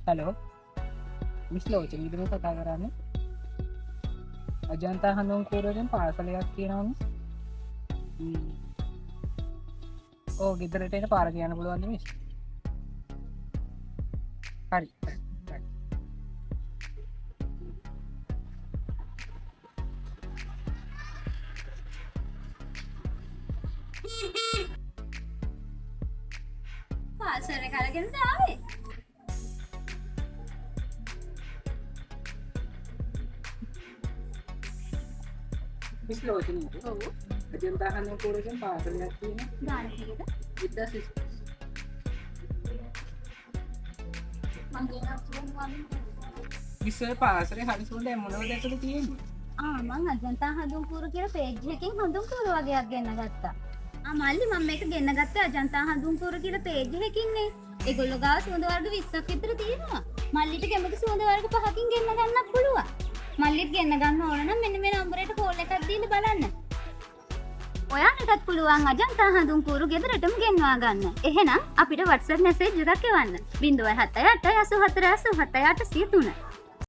Hello විස්ලෝචන ඉදිම කතා කරන්න අජන්තා හඳුන් කූරෙන් පාසලයක් කියනවම ඕ ගෙදරටට පාර කියන්න පුළුවන් මිස් හරි පාසල කරගෙන ආවේ විස්ලෝචන අජන්තා හඳුන් කූරෙන් පාසලයක් කියන ගාන කීයද විද්‍යා සිස්ටම් මං ගෙනත් විස්සර පාසරේ හරිසුන්ට මොනව දැකල තියෙන්නේ මං අජන්තා හඳුන් කුරු කියලා පේජ් එකකින් හඳුන් කුරු වගේක් ගෙන්න ගත්තා. මල්ලි මම මේක ගෙන්න ගත්තා අජන්තා හඳුන් කුරු කියලා පේජ් එකකින්නේ. ඒගොල්ලෝ ගාව සුවඳ වර්ග 20ක් විතර තියෙනවා. මල්ලිට කැමති සුවඳ වර්ග 5කින් ගෙන්න ගන්නත් පුළුවන්. මල්ලිත් ගෙන්න ගන්න ඕන නම් මෙන්න මේ නම්බරයට කෝල් එකක් දීලා බලන්න. ඔයාලටත් පුළුවන් අජන්තා හඳුන් කුරු ගෙදරටම ගෙන්වා ගන්න. එහෙනම් අපිට WhatsApp message එකක් එවන්න. 078 84 87 803